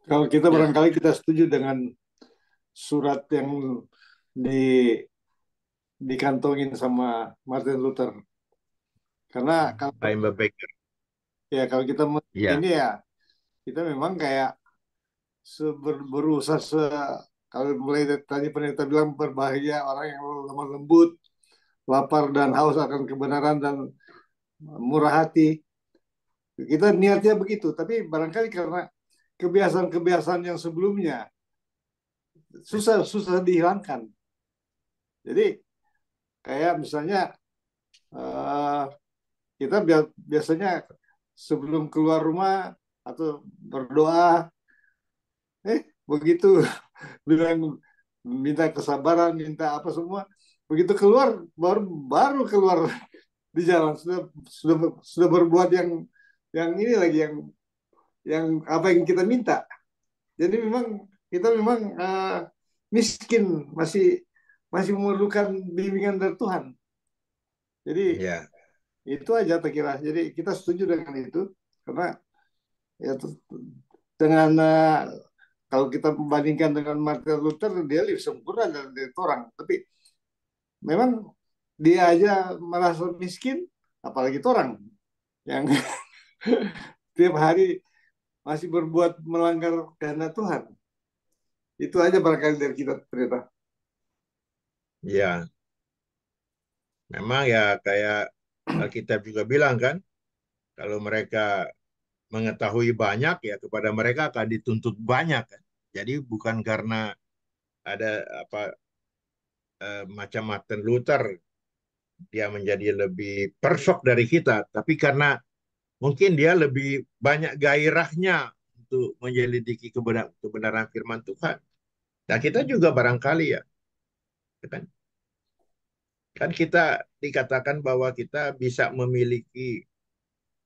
Kalau kita Ya, barangkali kita setuju dengan surat yang di dikantongin sama Martin Luther. Karena kalau I'm a baker. ya kalau kita Ya, ini ya kita memang kayak berusaha kalau mulai dari tadi pendeta bilang berbahaya orang yang lemah lembut, lapar dan haus akan kebenaran dan murah hati. Kita niatnya begitu, tapi barangkali karena kebiasaan-kebiasaan yang sebelumnya susah susah dihilangkan. Jadi kayak misalnya eh, kita biasanya sebelum keluar rumah atau berdoa, begitu bilang minta kesabaran, minta apa semua, begitu keluar baru baru keluar di jalan sudah sudah berbuat yang ini lagi yang apa yang kita minta. Jadi memang kita memang miskin, masih masih memerlukan bimbingan dari Tuhan. Jadi ya, itu aja tak kira. Jadi kita setuju dengan itu karena ya dengan kalau kita membandingkan dengan Martin Luther dia lebih sempurna dari orang. Tapi memang dia aja merasa miskin, apalagi orang yang tiap hari masih berbuat melanggar kehendak Tuhan. Itu aja barangkali dari kita ternyata. ya. Memang ya kayak Alkitab juga bilang kan, kalau mereka mengetahui banyak ya kepada mereka akan dituntut banyak kan. Jadi bukan karena ada apa macam Martin Luther dia menjadi lebih perfect dari kita, tapi karena mungkin dia lebih banyak gairahnya untuk menyelidiki kebenaran firman Tuhan. Nah, kita juga barangkali ya, kan? Kan kita dikatakan bahwa kita bisa memiliki,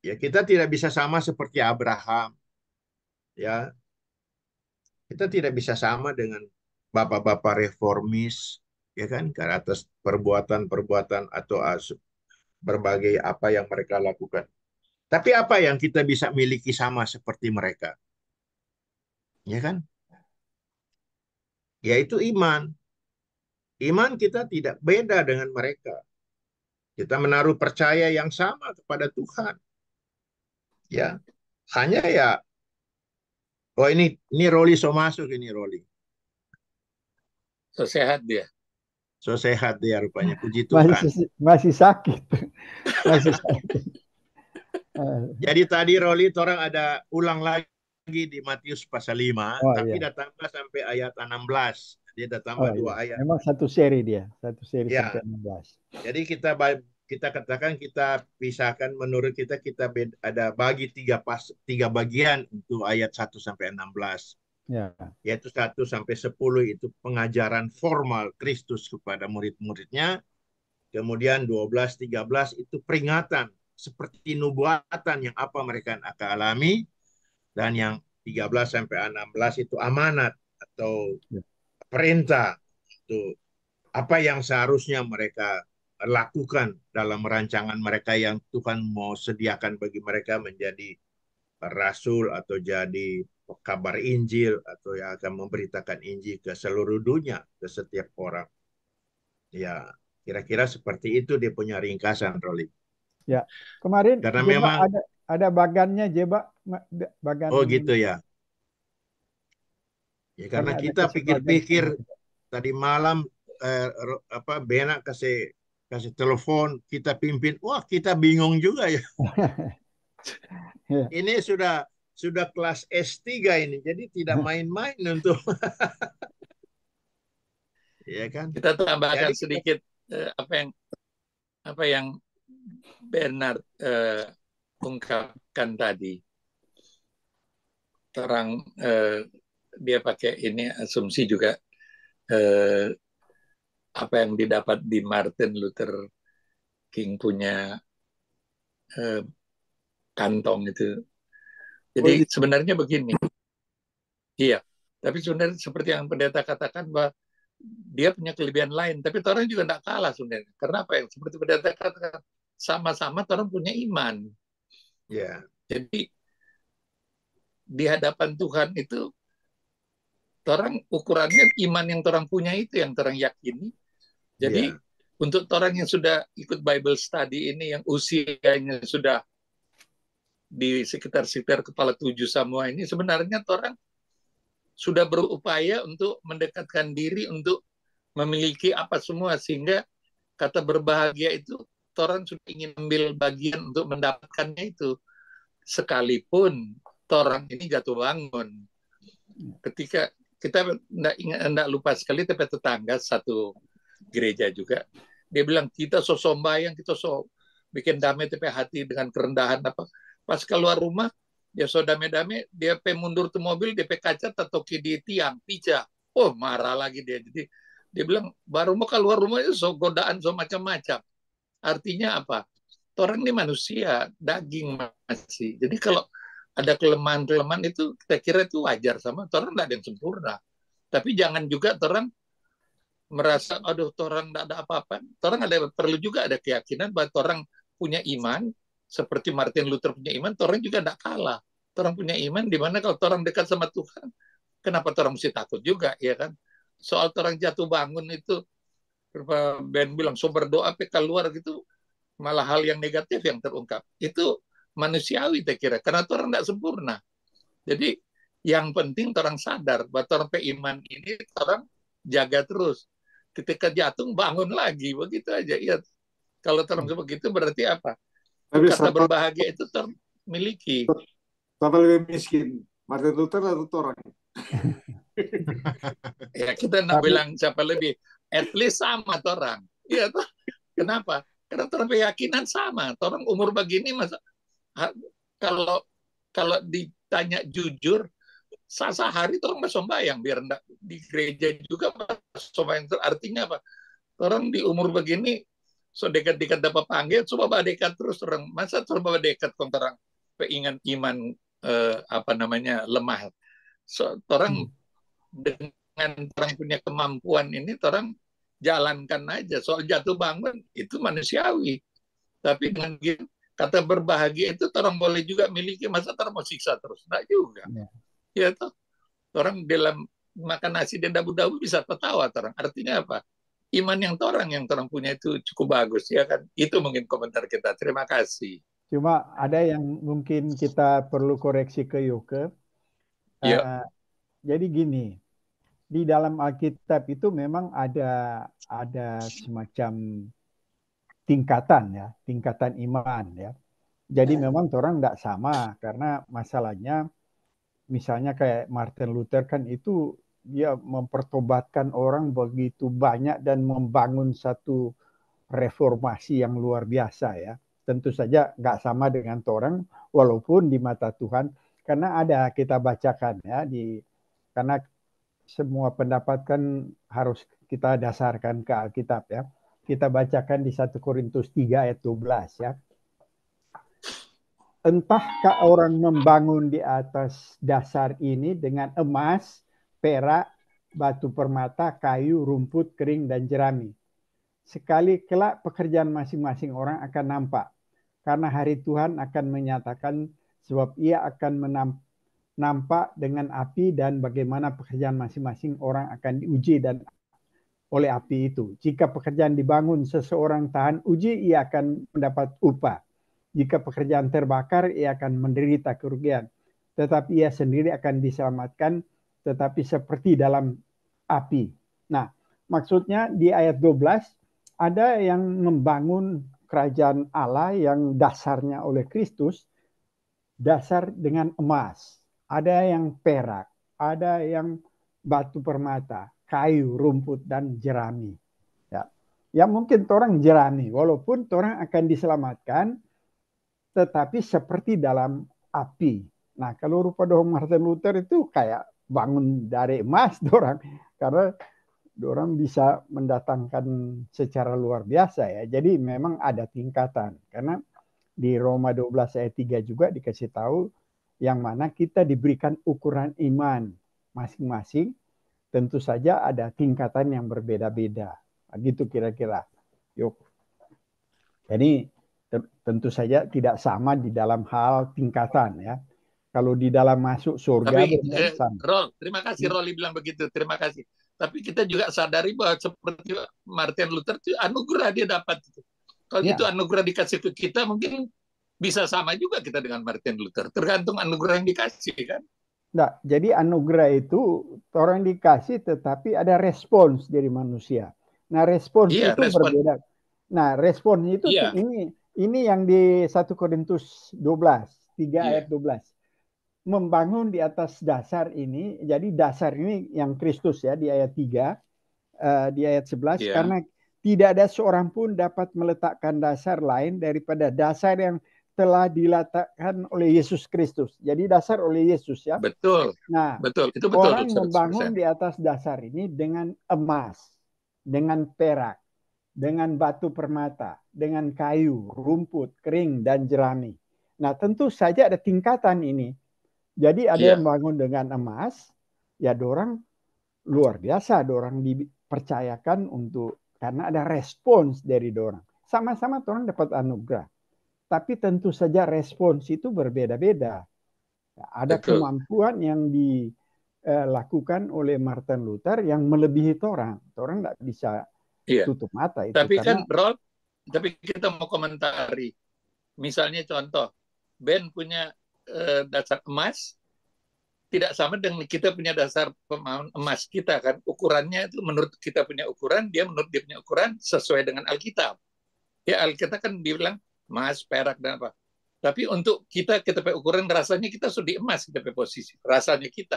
ya kita tidak bisa sama seperti Abraham, ya. Kita tidak bisa sama dengan bapak-bapak reformis, ya kan? Karena atas perbuatan-perbuatan atau berbagai apa yang mereka lakukan. Tapi apa yang kita bisa miliki sama seperti mereka, ya kan? Yaitu iman. Iman kita tidak beda dengan mereka. Kita menaruh percaya yang sama kepada Tuhan. Ya, hanya ya. Oh ini Roli so masuk ini Roli. So sehat dia. So sehat dia rupanya. Puji Tuhan. Masih sakit. Masih sakit. Jadi tadi Roli orang ada ulang lagi di Matius pasal 5, Oh tapi iya. dah tambah sampai ayat 16. Dia dah tambah Oh iya. 2 ayat. Memang satu seri dia. Satu seri Ya, sampai 16. jadi kita katakan kita pisahkan menurut kita ada bagi tiga bagian untuk ayat 1 sampai 16. Ya. Yaitu 1 sampai 10 itu pengajaran formal Kristus kepada murid-muridnya. Kemudian 12, 13 itu peringatan seperti nubuatan yang apa mereka akan alami. Dan yang 13 sampai 16 itu amanat atau Ya. perintah itu apa yang seharusnya mereka lakukan dalam rancangan mereka yang Tuhan mau sediakan bagi mereka menjadi rasul atau jadi kabar Injil atau yang akan memberitakan Injil ke seluruh dunia, ke setiap orang. Ya, kira-kira seperti itu dia punya ringkasan, Roli. Ya. Kemarin Karena Jeba memang, ada bagannya Jeba bagan oh gitu ya. Ya karena karena ada kita kesempatan. pikir-pikir tadi malam Benak kasih kasih telepon kita pimpin, wah kita bingung juga ya. Ya. Ini sudah kelas S3 ini, jadi tidak main-main untuk ya kan. Kita tambahkan Jadi sedikit apa yang Bernard ungkapkan tadi. Orang dia pakai ini asumsi juga apa yang didapat di Martin Luther King punya kantong itu. Jadi sebenarnya begini, iya. Tapi sebenarnya seperti yang pendeta katakan bahwa dia punya kelebihan lain. Tapi orang juga tidak kalah sebenarnya. Karena apa yang seperti pendeta katakan, sama-sama orang punya iman. ya. Jadi di hadapan Tuhan itu orang ukurannya iman yang orang punya itu yang orang yakini. Jadi untuk orang yang sudah ikut Bible study ini yang usianya sudah di sekitar kepala 7 semua ini, sebenarnya orang sudah berupaya untuk mendekatkan diri untuk memiliki apa semua, sehingga kata berbahagia itu orang sudah ingin ambil bagian untuk mendapatkannya itu, sekalipun orang ini jatuh bangun. Ketika kita tidak lupa sekali, tapi tetangga satu gereja juga, dia bilang kita sombayang, kita bikin damai tapi hati dengan kerendahan apa. Pas keluar rumah dia damai-damai, dia mundur tuh mobil, dia kaca tatoki di tiang pica. Oh, marah lagi dia. Jadi dia bilang baru mau keluar rumah itu godaan macam-macam. Artinya apa? Orang ini manusia, daging masih. Jadi kalau ada kelemahan-kelemahan itu kita kira itu wajar, sama orang tidak ada yang sempurna. Tapi jangan juga orang merasa aduh orang tidak ada apa-apa. Orang perlu juga ada keyakinan bahwa orang punya iman seperti Martin Luther punya iman, orang juga tidak kalah. Orang punya iman di mana kalau orang dekat sama Tuhan, kenapa orang mesti takut juga, ya kan? Soal orang jatuh bangun itu, Ben bilang so berdoa keluar gitu, malah hal yang negatif yang terungkap. Itu manusiawi saya kira, karena orang tidak sempurna. Jadi yang penting orang sadar bahwa orang iman ini orang jaga terus. Ketika jatuh bangun lagi, begitu aja. Ya, kalau orang begitu berarti apa? Tapi kata berbahagia itu termiliki. Siapa lebih miskin, Martin Luther atau orang? Ya kita nak bilang siapa lebih, at least sama orang. Iya toh. Kenapa? Karena orang keyakinan sama. Orang umur begini masa kalau ditanya jujur, sehari orang sembahyang biar enggak di gereja juga sembahyang. Artinya apa? Orang di umur begini so dekat-dekat dapat panggil, coba dekat terus orang. Masa coba dekat orang pengen iman lemah. So orang dengan orang punya kemampuan ini orang jalankan aja. Soal jatuh bangun itu manusiawi. Tapi dengan kata berbahagia itu orang boleh juga miliki, masa orang mau siksa terus? Enggak juga. Ya toh. Orang dalam makan nasi dan dabu-dabu bisa tertawa orang. Artinya apa? Iman yang orang punya itu cukup bagus, ya kan? Itu mungkin komentar kita. Terima kasih. Cuma ada yang mungkin kita perlu koreksi ke Yoke. Jadi gini, di dalam Alkitab itu memang ada semacam tingkatan iman ya. Jadi memang orang tidak sama, karena masalahnya misalnya kayak Martin Luther kan itu dia mempertobatkan orang begitu banyak dan membangun satu reformasi yang luar biasa ya. Tentu saja nggak sama dengan orang, walaupun di mata Tuhan, karena ada kita bacakan ya karena semua pendapat kan harus kita dasarkan ke Alkitab ya. Kita bacakan di 1 Korintus 3 ayat 12 ya. Entahkah orang membangun di atas dasar ini dengan emas, perak, batu permata, kayu, rumput kering dan jerami. Sekali kelak pekerjaan masing-masing orang akan nampak. Karena hari Tuhan akan menyatakan, sebab ia akan nampak dengan api, dan bagaimana pekerjaan masing-masing orang akan diuji dan oleh api itu. Jika pekerjaan dibangun seseorang tahan uji, ia akan mendapat upah. Jika pekerjaan terbakar, ia akan menderita kerugian. Tetapi ia sendiri akan diselamatkan, tetapi seperti dalam api. Nah, maksudnya di ayat 12, ada yang membangun kerajaan Allah yang dasarnya oleh Kristus, dasar dengan emas. Ada yang perak, ada yang batu permata, kayu, rumput, dan jerami. Ya mungkin orang jerami, walaupun orang akan diselamatkan, tetapi seperti dalam api. Nah, kalau rupa doang Martin Luther itu kayak bangun dari emas dorang, karena dorang bisa mendatangkan secara luar biasa ya. Jadi memang ada tingkatan, karena di Roma 12 ayat 3 juga dikasih tahu yang mana kita diberikan ukuran iman masing-masing. Tentu saja ada tingkatan yang berbeda-beda. Gitu kira-kira. Yuk. Jadi tentu saja tidak sama di dalam hal tingkatan ya. Kalau di dalam masuk surga Tapi belum sama. terima kasih Rolly bilang begitu, terima kasih. Tapi kita juga sadari bahwa seperti Martin Luther itu anugerah dia dapat. Kalau Ya. itu anugerah dikasih ke kita, mungkin bisa sama juga kita dengan Martin Luther. Tergantung anugerah yang dikasih kan. Nah, jadi anugerah itu orang dikasih tetapi ada respons dari manusia. Nah, respons Iya, itu respon. berbeda. Nah, respons itu Iya. ini yang di 1 Korintus 12, 3 Iya. ayat 12. Membangun di atas dasar ini, jadi dasar ini yang Kristus ya di ayat 3, di ayat 11, Iya. karena tidak ada seorang pun dapat meletakkan dasar lain daripada dasar yang telah diletakkan oleh Yesus Kristus. Jadi dasar oleh Yesus ya. Betul. Nah, Betul. Itu betul. orang membangun 100%. di atas dasar ini dengan emas, dengan perak, dengan batu permata, dengan kayu, rumput, kering, dan jerami. Nah, tentu saja ada tingkatan ini. Jadi ada Iya. yang bangun dengan emas, ya dorang luar biasa, dorang dipercayakan untuk, karena ada respons dari dorang. Sama-sama dorang dapat anugerah. Tapi tentu saja respons itu berbeda-beda. Ada Betul. kemampuan yang dilakukan oleh Martin Luther yang melebihi orang. Orang nggak bisa Iya. tutup mata itu. Tapi karena, kan Rol, tapi kita mau komentari. Misalnya contoh, Ben punya dasar emas, tidak sama dengan kita punya dasar pemahaman emas kita kan. Ukurannya itu menurut kita punya ukuran, dia menurut dia punya ukuran sesuai dengan Alkitab. Ya Alkitab kan dibilang emas, perak, dan apa. Tapi untuk kita pakai ukuran, rasanya kita sudah di emas, kita pakai posisi. Rasanya kita.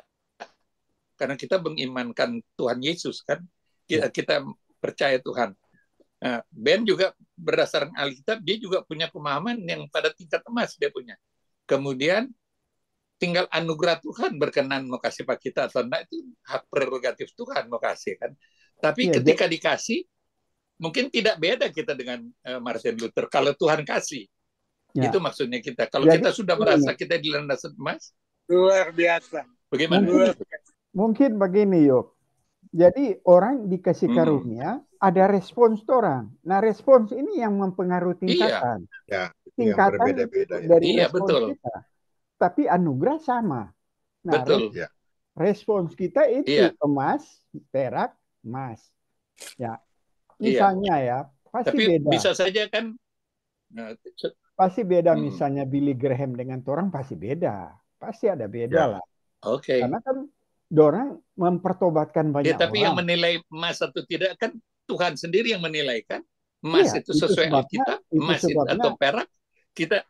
Karena kita mengimankan Tuhan Yesus kan. Kita percaya Tuhan. Nah, Ben juga berdasarkan Alkitab, dia juga punya pemahaman yang pada tingkat emas dia punya. Kemudian tinggal anugerah Tuhan berkenan mau kasih pak kita atau enggak, itu hak prerogatif Tuhan mau kasih kan. Tapi ketika dikasih, mungkin tidak beda kita dengan Martin Luther. Kalau Tuhan kasih, itu maksudnya kita. Kalau kita sudah merasa kita di landasan emas, luar biasa. Bagaimana? Mungkin begini yuk. Jadi orang dikasih karunia, ada respons orang. Nah, respons ini yang mempengaruhi tingkatan. Iya. Tingkatan berbeda-beda dari iya, respons betul. kita. Tapi anugerah sama. Nah, betul. Respons kita itu emas, perak, emas. Ya. Misalnya ya, pasti tapi beda. bisa saja kan. Pasti beda misalnya Billy Graham dengan orang pasti beda. Pasti ada beda lah. Oke. Karena kan dorang mempertobatkan banyak tapi orang. yang menilai emas atau tidak kan Tuhan sendiri yang menilai kan. Emas itu sesuai Alkitab, emas itu atau perak, kita.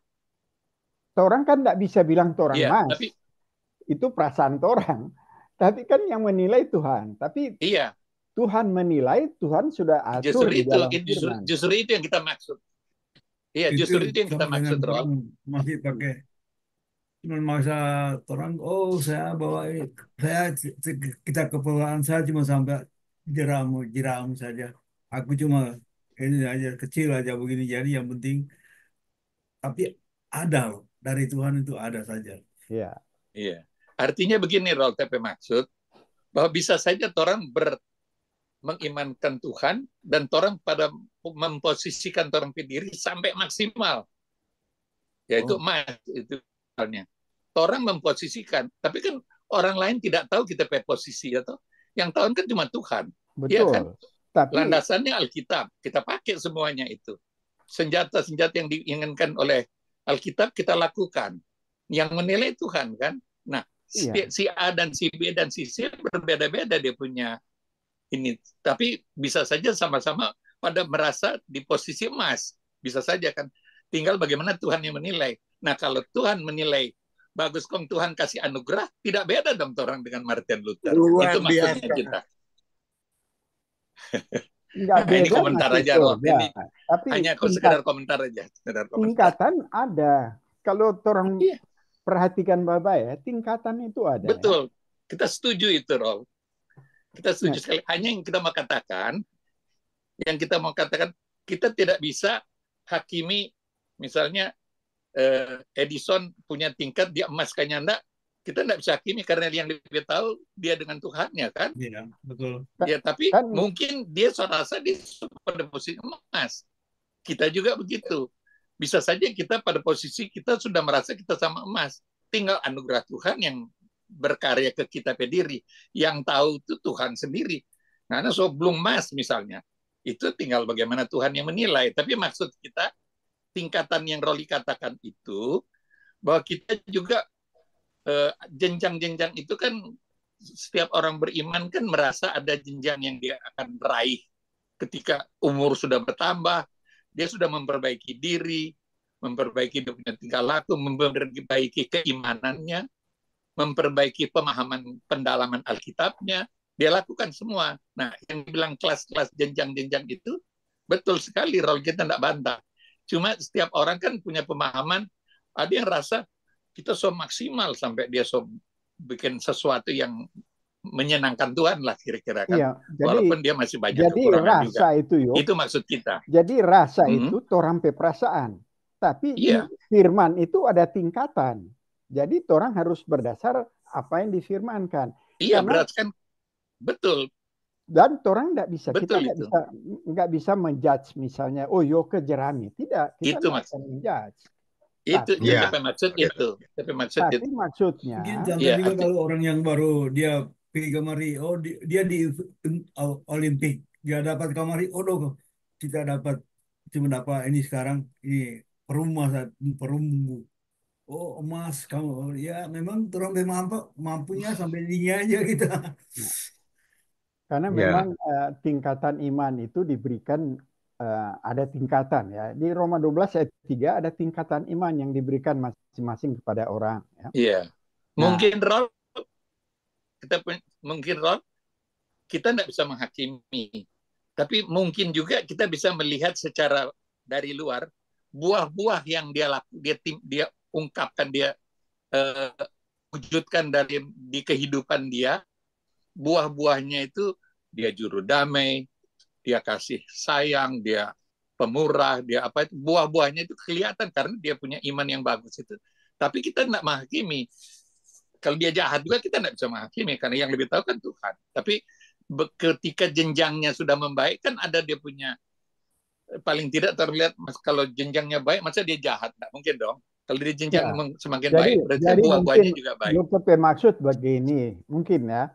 Orang kan tidak bisa bilang orang emas. Tapi, itu perasaan orang. Tapi kan yang menilai Tuhan. Tapi Tuhan menilai, Tuhan sudah atur di dalam firman. Justru itu yang kita maksud. Iya, justru itu yang kita maksud. Masih pakai cuma masa orang, saya bawa kita keperluan saya cuma sampai jeram saja. Aku cuma ini aja kecil aja begini. Jadi yang penting, tapi ada loh dari Tuhan itu ada saja. Iya. Artinya begini, Rol, TP maksud bahwa bisa saja orang mengimankan Tuhan dan orang pada memposisikan orang diri sampai maksimal. Yaitu emas itu misalnya. Orang memposisikan, tapi kan orang lain tidak tahu kita pakai posisi atau yang tahu kan cuma Tuhan. Betul. Ya kan? Tapi landasannya Alkitab, kita pakai semuanya itu. Senjata-senjata yang diinginkan oleh Alkitab kita lakukan. Yang menilai Tuhan kan. Nah, si A dan si B dan si C berbeda-beda dia punya ini. Tapi bisa saja sama-sama pada merasa di posisi emas. Bisa saja kan. Tinggal bagaimana Tuhan yang menilai. Nah, kalau Tuhan menilai bagus kong Tuhan kasih anugerah, tidak beda dong orang dengan Martin Luther. Luar itu maksudnya biasa. kita. Ini komentar aja, Rob. Ini tapi hanya sekedar komentar aja. Tingkatan ada. Kalau orang perhatikan Bapak ya, tingkatan itu ada. Betul. Kita setuju itu, Rob. Kita setuju sekali. Hanya yang kita mau katakan, kita tidak bisa hakimi, misalnya Edison punya tingkat, dia emas kayaknya enggak, kita enggak bisa hakimi karena yang lebih tahu dia dengan Tuhannya kan. Iya, betul. Ya, tapi mungkin dia rasa di pada posisi emas. Kita juga begitu. Bisa saja kita pada posisi kita sudah merasa kita sama emas. tinggal anugerah Tuhan yang berkarya ke kita pediri. Yang tahu itu Tuhan sendiri. Karena sebelum Mas misalnya, itu tinggal bagaimana Tuhan yang menilai. Tapi maksud kita, tingkatan yang Roli katakan itu, bahwa kita juga jenjang-jenjang itu kan, setiap orang beriman kan merasa ada jenjang yang dia akan raih ketika umur sudah bertambah, dia sudah memperbaiki diri, memperbaiki hidupnya tingkah laku, memperbaiki keimanannya, memperbaiki pemahaman pendalaman Alkitabnya, dia lakukan semua. Nah, yang dibilang kelas-kelas jenjang-jenjang itu, betul sekali, Raul, kita tidak bantah. Cuma setiap orang kan punya pemahaman, ada yang rasa kita so maksimal sampai dia so bikin sesuatu yang menyenangkan Tuhan lah kira-kira kan. Iya, Walaupun dia masih banyak jadi kekurangan juga. rasa itu Itu maksud kita. Jadi rasa itu torampe perasaan. Tapi di firman itu ada tingkatan. Jadi orang harus berdasar apa yang difirmankan. Iya, berarti kan betul. Dan orang tidak bisa, betul kita nggak bisa menjudge misalnya, oh yo ke Jerami. Tidak, kita itu nggak akan menjudge. Itu tapi maksud itu. Tapi maksudnya. Mungkin contoh juga kalau orang yang baru dia pergi kemari, oh dia di Olimpik, dia dapat kemari, oh kita cuma dapat ini sekarang ini perunggu. Oh emas kamu, ya memang orang mampunya sampai ini aja kita. Karena memang tingkatan iman itu diberikan ada tingkatan ya. Di Roma 12 ayat 3 ada tingkatan iman yang diberikan masing-masing kepada orang. Ya. Iya. Mungkin Rol, kita tidak bisa menghakimi. Tapi mungkin juga kita bisa melihat secara dari luar buah-buah yang dia ungkapkan, dia wujudkan di kehidupan dia. Buah-buahnya itu dia juru damai, dia kasih sayang, dia pemurah, dia apa itu, buah-buahnya itu kelihatan karena dia punya iman yang bagus itu. Tapi kita tidak menghakimi. Kalau dia jahat juga kita tidak bisa menghakimi karena yang lebih tahu kan Tuhan. Tapi ketika jenjangnya sudah membaik kan ada dia punya, paling tidak terlihat kalau jenjangnya baik, masa dia jahat? Tidak mungkin dong. Kalau dia jenjang semakin baik, berarti buah-buahnya juga baik. Dokter maksud begini, mungkin ya.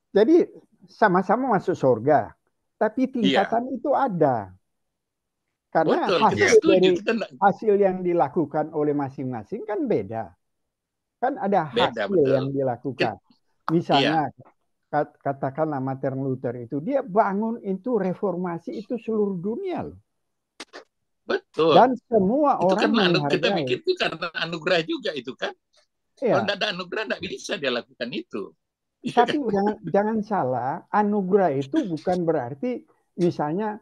Jadi sama-sama masuk surga, tapi tingkatan itu ada. Karena hasil yang dilakukan oleh masing-masing kan beda. Kan ada hasil yang dilakukan. Misalnya, katakanlah Martin Luther itu, dia bangun itu reformasi itu seluruh dunia loh. Betul. Dan semua itu orang menghargai. Kita mikir itu karena anugerah juga itu kan. Kalau tidak ada anugerah tidak bisa dia lakukan itu. Tapi jangan salah, anugerah itu bukan berarti misalnya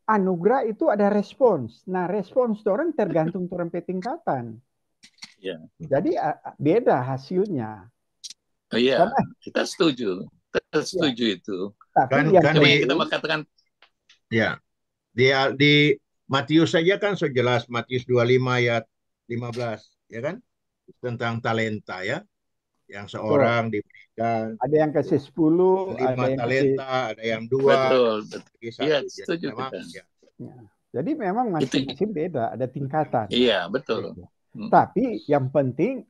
anugerah itu ada respons. Nah, respons orang tergantung tingkatan. Ya. Jadi beda hasilnya. Oh iya, kita setuju. Kita setuju itu. Tapi kan kita mau katakan ya. Di Matius saja kan so jelas, Matius 25 ayat 15, ya kan? Tentang talenta ya. Yang seorang diberikan, ada yang kasih 10, 5 talenta, ada yang 2. Betul. Iya, setuju memang, kita. Ya. Jadi memang masing-masing beda, ada tingkatan. Iya, betul. Tapi yang penting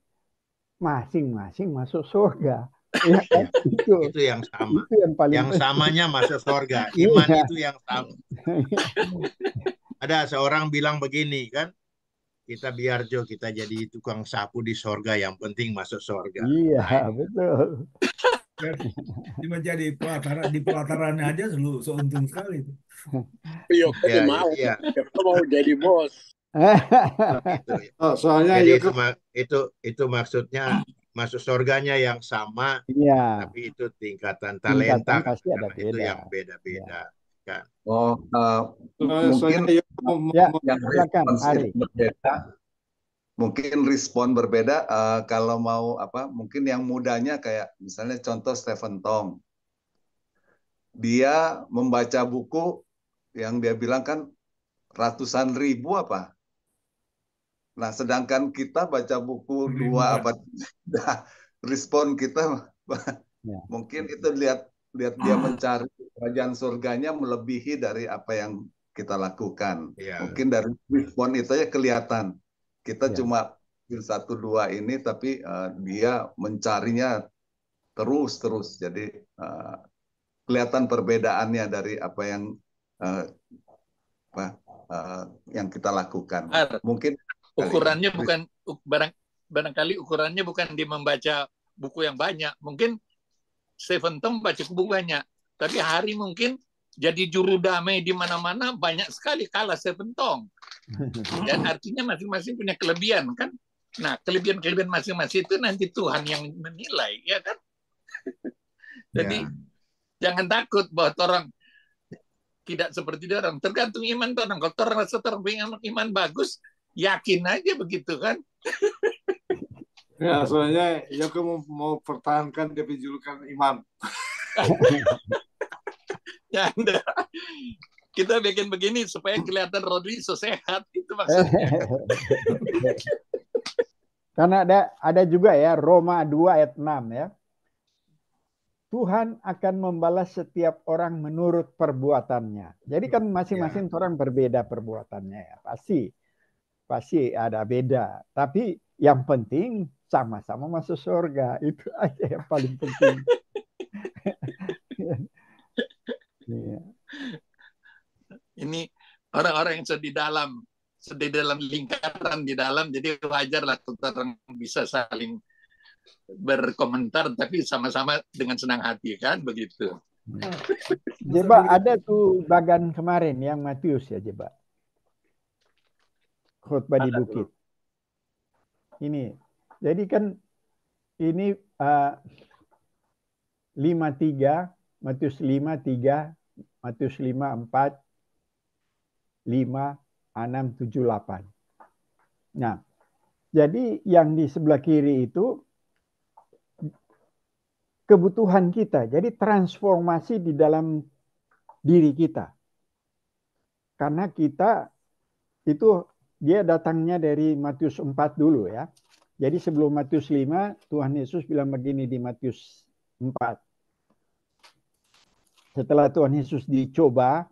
masing-masing masuk surga. Ya, kan? Itu yang sama. Itu yang paling yang samanya masuk surga. Iman itu yang sama. Ada seorang bilang begini kan, kita biar kita jadi tukang sapu di surga, yang penting masuk surga. Iya, betul. Cuma jadi di pelataran aja seuntung sekali. Iya, mau jadi bos. Soalnya jadi itu maksudnya masuk surganya yang sama, tapi itu tingkatan talenta pasti ada beda. Itu yang beda-beda kan. Mungkin yang responsif berbeda. Mungkin respon berbeda. Kalau mau mungkin yang mudanya kayak misalnya contoh Stephen Tong. Dia membaca buku yang dia bilang kan ratusan ribu apa. Nah, sedangkan kita baca buku 2 abad, respon kita mungkin itu lihat dia mencari kerajaan surganya melebihi dari apa yang kita lakukan. Mungkin dari respon itu aja kelihatan. Kita cuma satu dua ini, tapi dia mencarinya terus. Jadi kelihatan perbedaannya dari apa yang kita lakukan. Mungkin ukurannya bukan barangkali ukurannya bukan di membaca buku yang banyak. Mungkin Stephen Tong baca buku banyak, tapi Hari mungkin jadi juru damai di mana-mana, banyak sekali kalah Stephen Tong. Dan artinya masing-masing punya kelebihan kan. Nah, kelebihan-kelebihan masing-masing itu nanti Tuhan yang menilai, ya kan? Jadi jangan takut bahwa orang tidak seperti dia orang. Tergantung iman orang. Kalau orang rasa iman bagus, yakin aja begitu kan. Ya, soalnya Yoko mau pertahankan dia julukan imam. Ya, Anda. Kita bikin begini supaya kelihatan Rodri so sehat, itu maksudnya. Karena ada juga ya Roma 2 ayat 6 ya. Tuhan akan membalas setiap orang menurut perbuatannya. Jadi kan masing-masing orang berbeda perbuatannya ya. Pasti ada beda. Tapi yang penting sama-sama masuk surga. Itu aja yang paling penting. Ini orang-orang yang sedih dalam lingkaran di dalam, jadi wajarlah orang bisa saling berkomentar tapi sama-sama dengan senang hati kan begitu. Jeba, ada tuh bagan kemarin yang Matius ya Jeba. Khotbah di bukit. Ini. Jadi kan ini 5:3, Matius 5:3, Matius 5:4, 5, 6, 7, 8. Nah, jadi yang di sebelah kiri itu kebutuhan kita. Jadi transformasi di dalam diri kita. Karena kita itu dia datangnya dari Matius 4 dulu ya. Jadi sebelum Matius 5, Tuhan Yesus bilang begini di Matius 4. Setelah Tuhan Yesus dicoba,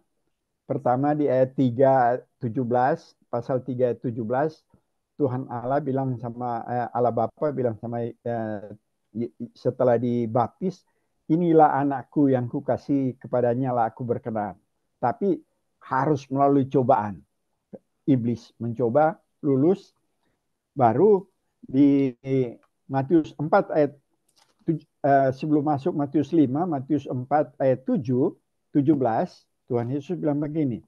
pertama di ayat 3:17, pasal 3:17, Tuhan Allah bilang sama Allah Bapa bilang sama setelah dibaptis, inilah anakku yang kukasih, kepadanya lah aku berkenan. Tapi harus melalui cobaan. Iblis mencoba, lulus, baru di Matius 4 ayat sebelum masuk Matius 5, Matius 4 ayat 7, 17, Tuhan Yesus bilang begini.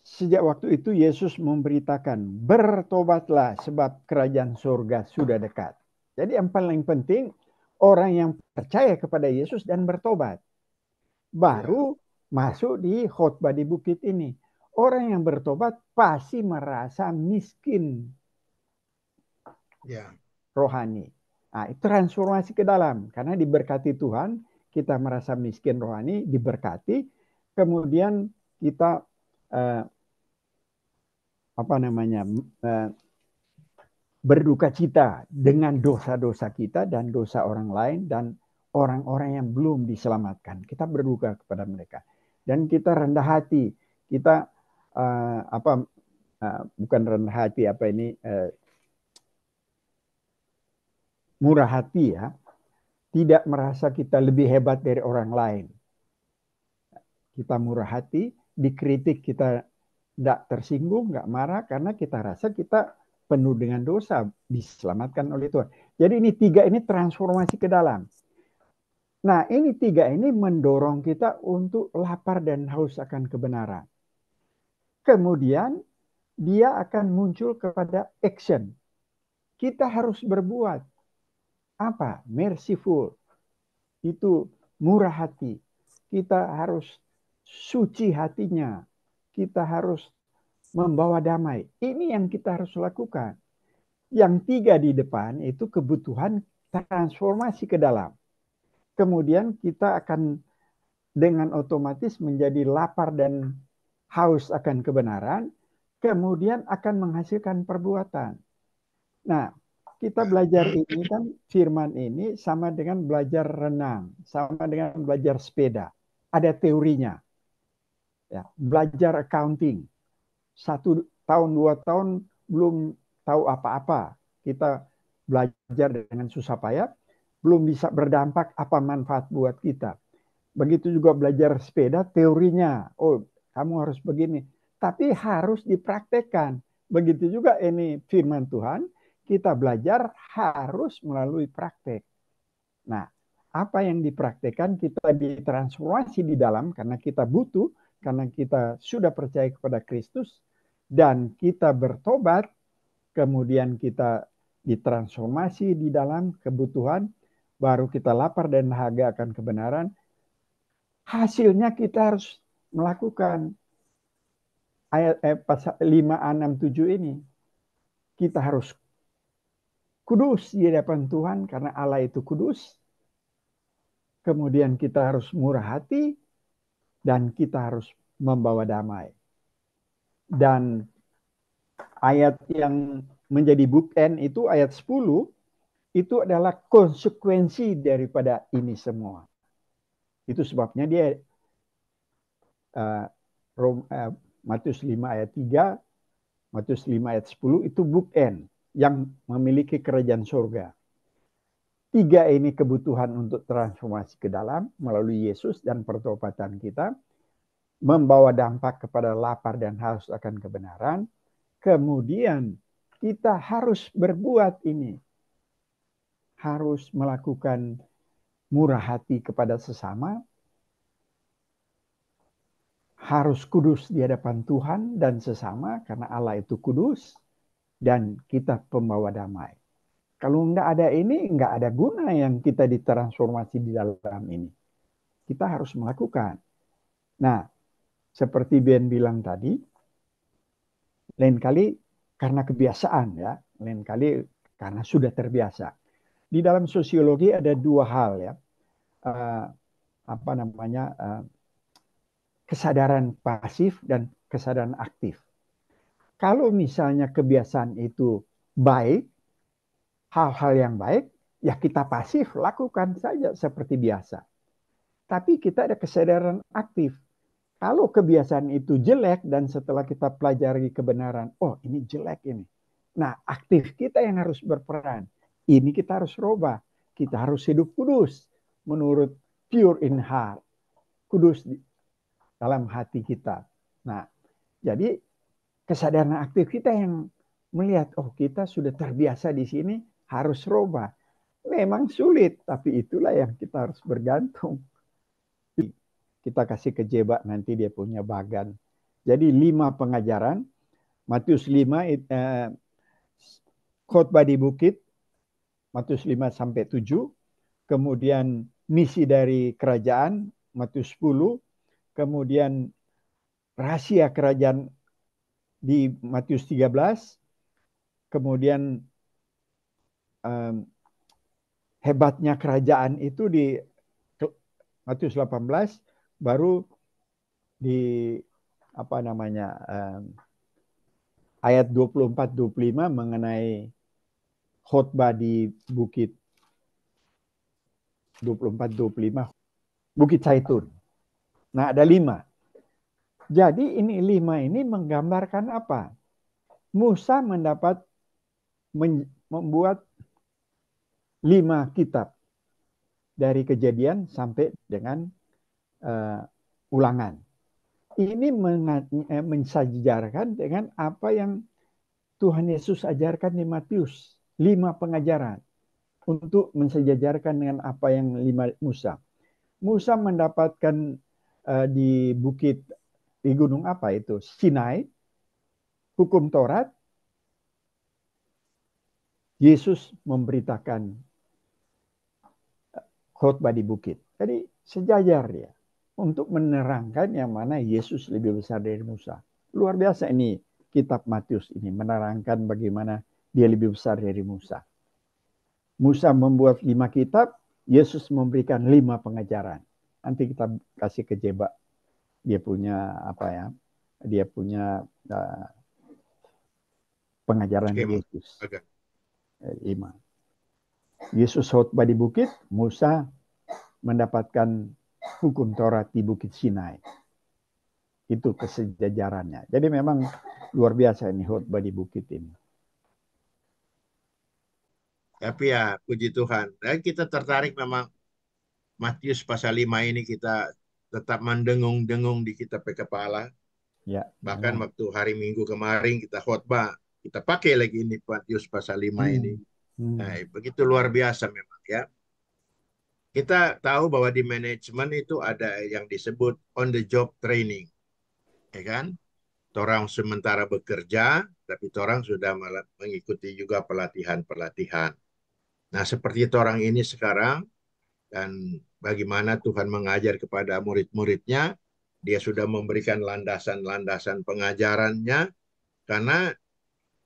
Sejak waktu itu Yesus memberitakan, bertobatlah sebab kerajaan surga sudah dekat. Jadi yang paling penting, orang yang percaya kepada Yesus dan bertobat. Baru masuk di khotbah di bukit ini. Orang yang bertobat pasti merasa miskin rohani. Nah, itu transformasi ke dalam. Karena diberkati Tuhan, kita merasa miskin rohani, diberkati. Kemudian kita berduka cita dengan dosa-dosa kita dan dosa orang lain dan orang-orang yang belum diselamatkan. Kita berduka kepada mereka dan kita rendah hati. Kita bukan rendah hati, murah hati ya. Tidak merasa kita lebih hebat dari orang lain. Kita murah hati, dikritik kita tidak tersinggung, nggak marah, karena kita rasa kita penuh dengan dosa, diselamatkan oleh Tuhan. Jadi ini 3 ini transformasi ke dalam. Nah, ini 3 ini mendorong kita untuk lapar dan haus akan kebenaran. Kemudian dia akan muncul kepada action. Kita harus berbuat. Apa? Merciful. Itu murah hati. Kita harus suci hatinya. Kita harus membawa damai. Ini yang kita harus lakukan. Yang 3 di depan itu kebutuhan transformasi ke dalam. Kemudian kita akan dengan otomatis menjadi lapar dan haus akan kebenaran. Kemudian akan menghasilkan perbuatan. Nah, kita belajar ini kan firman ini sama dengan belajar renang. Sama dengan belajar sepeda. Ada teorinya. Ya, belajar accounting. 1 tahun 2 tahun belum tahu apa-apa, kita belajar dengan susah payah, belum bisa berdampak apa manfaat buat kita. Begitu juga belajar sepeda, teorinya, oh kamu harus begini, tapi harus dipraktekkan. Begitu juga ini firman Tuhan, kita belajar harus melalui praktek. Nah, apa yang dipraktekkan, kita ditransformasi di dalam karena kita butuh, karena kita sudah percaya kepada Kristus, dan kita bertobat, kemudian kita ditransformasi di dalam kebutuhan, baru kita lapar dan dahaga akan kebenaran. Hasilnya kita harus melakukan ayat pasal 5, 6, 7 ini. Kita harus kudus di hadapan Tuhan karena Allah itu kudus. Kemudian kita harus murah hati dan kita harus membawa damai. Dan ayat yang menjadi bookend itu ayat 10 itu adalah konsekuensi daripada ini semua. Itu sebabnya dia Matius 5 ayat 3, Matius 5 ayat 10 itu bookend yang memiliki kerajaan surga. 3 ini kebutuhan untuk transformasi ke dalam melalui Yesus dan pertobatan kita, membawa dampak kepada lapar dan haus akan kebenaran. Kemudian kita harus berbuat ini. Harus melakukan murah hati kepada sesama, harus kudus di hadapan Tuhan dan sesama karena Allah itu kudus, dan kita pembawa damai. Kalau enggak ada ini, enggak ada guna yang kita ditransformasi di dalam ini. Kita harus melakukan. Nah, seperti Ben bilang tadi, lain kali karena kebiasaan ya, lain kali karena sudah terbiasa. Di dalam sosiologi ada 2 hal ya, kesadaran pasif dan kesadaran aktif. Kalau misalnya kebiasaan itu baik, hal-hal yang baik, ya kita pasif, lakukan saja seperti biasa. Tapi kita ada kesadaran aktif. Kalau kebiasaan itu jelek dan setelah kita pelajari kebenaran, oh ini jelek ini. Nah, aktif kita yang harus berperan. Ini kita harus rubah. Kita harus hidup kudus menurut pure in heart. Kudus dalam hati kita. Nah, jadi kesadaran aktif kita yang melihat, oh kita sudah terbiasa di sini, harus rubah. Memang sulit, tapi itulah yang kita harus bergantung. Kita kasih ke Jeba, nanti dia punya bagan. Jadi 5 pengajaran, Matius 5, khotbah di bukit, Matius 5 sampai 7, kemudian misi dari kerajaan, Matius 10, kemudian rahasia kerajaan di Matius 13, kemudian hebatnya kerajaan itu di Matius 18, baru di ayat 24-25 mengenai khotbah di bukit 24-25 Bukit Zaitun. Nah, ada 5. Jadi ini 5 ini menggambarkan apa? Musa membuat 5 kitab dari Kejadian sampai dengan Ulangan. Ini mensejarahkan dengan apa yang Tuhan Yesus ajarkan di Matius, 5 pengajaran untuk mensejajarkan dengan apa yang 5 Musa. Musa mendapatkan di gunung apa itu? Sinai, hukum Taurat. Yesus memberitakan khotbah di bukit. Jadi sejajar dia untuk menerangkan yang mana Yesus lebih besar dari Musa. Luar biasa ini kitab Matius ini menerangkan bagaimana dia lebih besar dari Musa. Musa membuat 5 kitab, Yesus memberikan 5 pengajaran. Nanti kita kasih ke Jeba. Dia punya Dia punya pengajaran Yesus. 5. Yesus khotbah di bukit, Musa mendapatkan hukum Taurat di Bukit Sinai. Itu kesejajarannya. Jadi memang luar biasa ini khotbah di bukit ini. Tapi ya puji Tuhan. Dan kita tertarik memang Matius pasal 5 ini kita tetap mendengung-dengung di kitab kepala. Ya, Bahkan memang. waktu hari Minggu kemarin kita khotbah, kita pakai lagi ini Matius pasal 5 ini. Nah, begitu luar biasa memang ya. Kita tahu bahwa di manajemen itu ada yang disebut on the job training. Ya kan? Orang sementara bekerja, tapi orang sudah mengikuti juga pelatihan-pelatihan. Nah, seperti orang ini sekarang, dan bagaimana Tuhan mengajar kepada murid-muridnya, dia sudah memberikan landasan-landasan pengajarannya, karena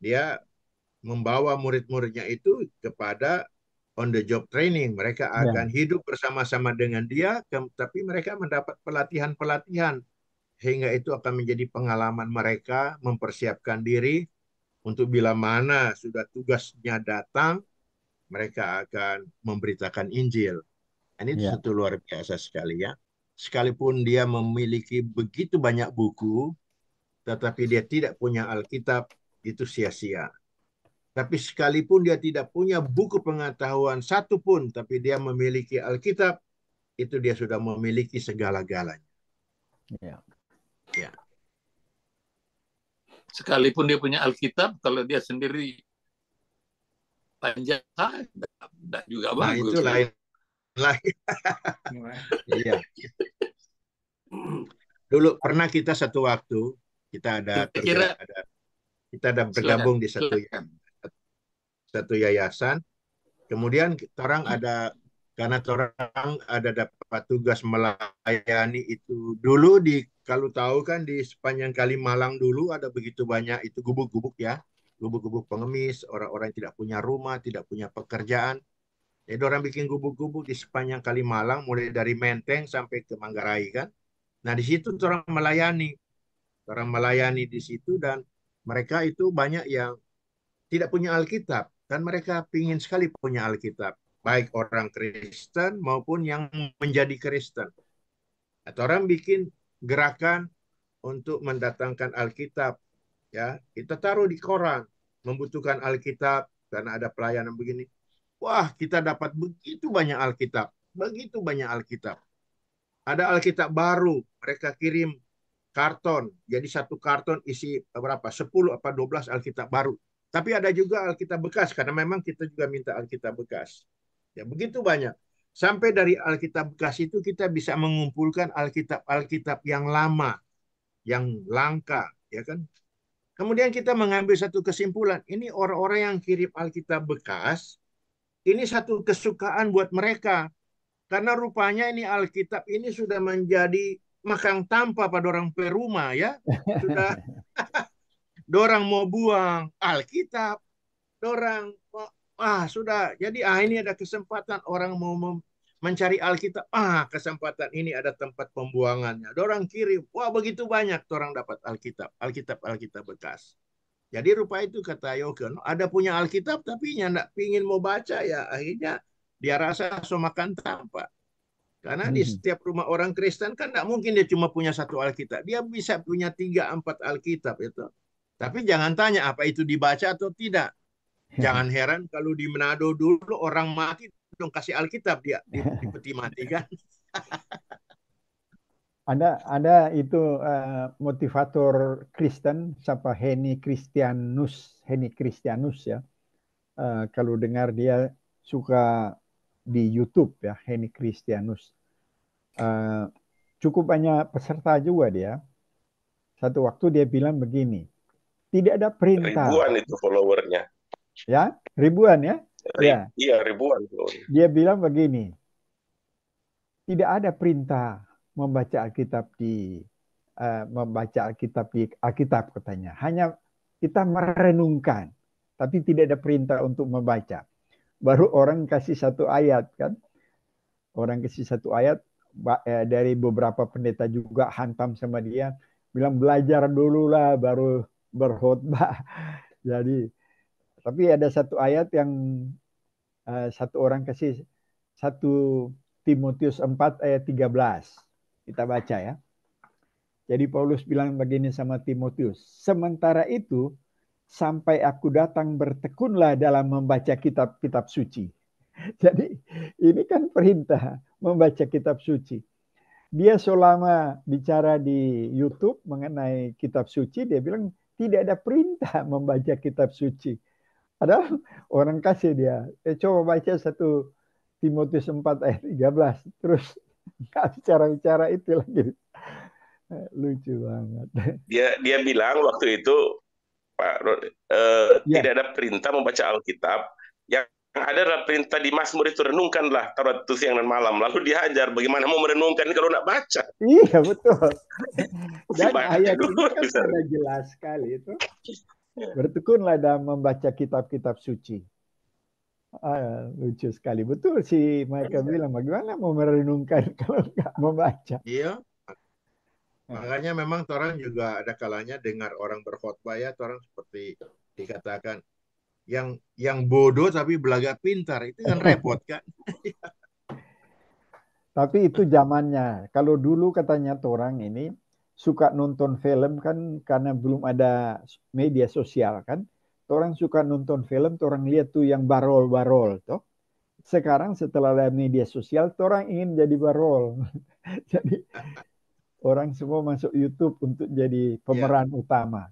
dia membawa murid-muridnya itu kepada on the job training. Mereka akan hidup bersama-sama dengan dia, tapi mereka mendapat pelatihan-pelatihan, sehingga itu akan menjadi pengalaman mereka mempersiapkan diri untuk bila mana sudah tugasnya datang, mereka akan memberitakan Injil. Dan itu satu luar biasa sekali ya. Sekalipun dia memiliki begitu banyak buku, tetapi dia tidak punya Alkitab, itu sia-sia. Tapi sekalipun dia tidak punya buku pengetahuan satu pun, tapi dia memiliki Alkitab, itu dia sudah memiliki segala-galanya. Ya. Ya. Sekalipun dia punya Alkitab, kalau dia sendiri panjang, tidak juga Nah, bagus. itu lain. Iya. Dulu pernah kita satu waktu kita ada bergabung di satu yayasan. Kemudian orang ada, karena orang ada dapat tugas melayani itu dulu kalau tahu kan di sepanjang Kalimalang dulu ada begitu banyak itu gubuk-gubuk ya, gubuk-gubuk pengemis, orang-orang yang tidak punya rumah, tidak punya pekerjaan. Jadi orang bikin gubuk-gubuk di sepanjang Kalimalang, mulai dari Menteng sampai ke Manggarai kan. Nah di situ orang melayani di situ, dan mereka itu banyak yang tidak punya Alkitab, dan mereka ingin sekali punya Alkitab, baik orang Kristen maupun yang menjadi Kristen. Atau orang bikin gerakan untuk mendatangkan Alkitab, ya kita taruh di koran, membutuhkan Alkitab karena ada pelayanan begini. Wah, kita dapat begitu banyak Alkitab, begitu banyak Alkitab. Ada Alkitab baru, mereka kirim karton, jadi satu karton isi berapa? 10 apa 12 Alkitab baru. Tapi ada juga Alkitab bekas, karena memang kita juga minta Alkitab bekas. Ya, begitu banyak. Sampai dari Alkitab bekas itu kita bisa mengumpulkan Alkitab-Alkitab yang lama, yang langka, ya kan? Kemudian kita mengambil satu kesimpulan, ini orang-orang yang kirim Alkitab bekas, ini satu kesukaan buat mereka. Karena rupanya ini Alkitab ini sudah menjadi makang tanpa pada orang perumah ya. Sudah dorang mau buang Alkitab, dorang sudah. Jadi ini ada kesempatan orang mau mencari Alkitab. Kesempatan ini ada tempat pembuangannya. Dorang kirim. Wah, begitu banyak orang dapat Alkitab bekas. Jadi rupa itu kata Yoken, ada punya Alkitab tapi nggak pingin mau baca, ya akhirnya dia rasa so makan tanpa. Karena di setiap rumah orang Kristen kan nggak mungkin dia cuma punya satu Alkitab. Dia bisa punya 3-4 Alkitab itu. Tapi jangan tanya apa itu dibaca atau tidak. Jangan heran kalau di Manado dulu orang mati dong kasih Alkitab dia di peti mati kan. Ada itu motivator Kristen, siapa Henny Christianus ya. Kalau dengar dia suka di YouTube ya, Henny Christianus. Cukup banyak peserta juga dia. Satu waktu dia bilang begini, tidak ada perintah. Ribuan itu followernya. Ya, ribuan ya? Iya, ribuan. Dia bilang begini, tidak ada perintah membaca Alkitab di Alkitab katanya. Hanya kita merenungkan, tapi tidak ada perintah untuk membaca. Baru orang kasih satu ayat kan. Orang kasih satu ayat dari beberapa pendeta juga hantam sama dia, bilang belajar dulu lah baru berkhotbah. Jadi, tapi ada satu ayat yang satu orang kasih 1 Timotius 4 ayat 13. Kita baca ya. Jadi Paulus bilang begini sama Timotius, sementara itu sampai aku datang bertekunlah dalam membaca kitab-kitab suci. Jadi ini kan perintah membaca kitab suci. Dia selama bicara di YouTube mengenai kitab suci, dia bilang tidak ada perintah membaca kitab suci. Padahal orang kasih dia, coba baca 1 Timotius 4 ayat 13. Terus nggak bicara-bicara itu lagi. Lucu banget. Dia bilang waktu itu, Pak Rod, tidak ada perintah membaca Alkitab. Yang ada adalah perintah di Mazmur itu, renungkanlah Taurat itu siang dan malam. Lalu dia ajar bagaimana mau merenungkan kalau nak baca. Iya, betul. Dan Baca ayat dulu, ini kan bisa. sudah jelas sekali itu. Bertekunlah dalam membaca kitab-kitab suci. Lucu sekali. Betul sih mereka bilang, bagaimana mau merenungkan kalau nggak membaca. Iya. Makanya memang orang juga ada kalanya dengar orang berkhotbah ya, orang seperti dikatakan yang bodoh tapi belaga pintar, itu kan repot kan. Tapi itu zamannya. Kalau dulu katanya orang ini suka nonton film kan karena belum ada media sosial kan. Orang suka nonton film, orang lihat tuh yang barol-barol toh. Sekarang setelah ada media sosial, orang ingin jadi barol. Jadi orang semua masuk YouTube untuk jadi pemeran utama.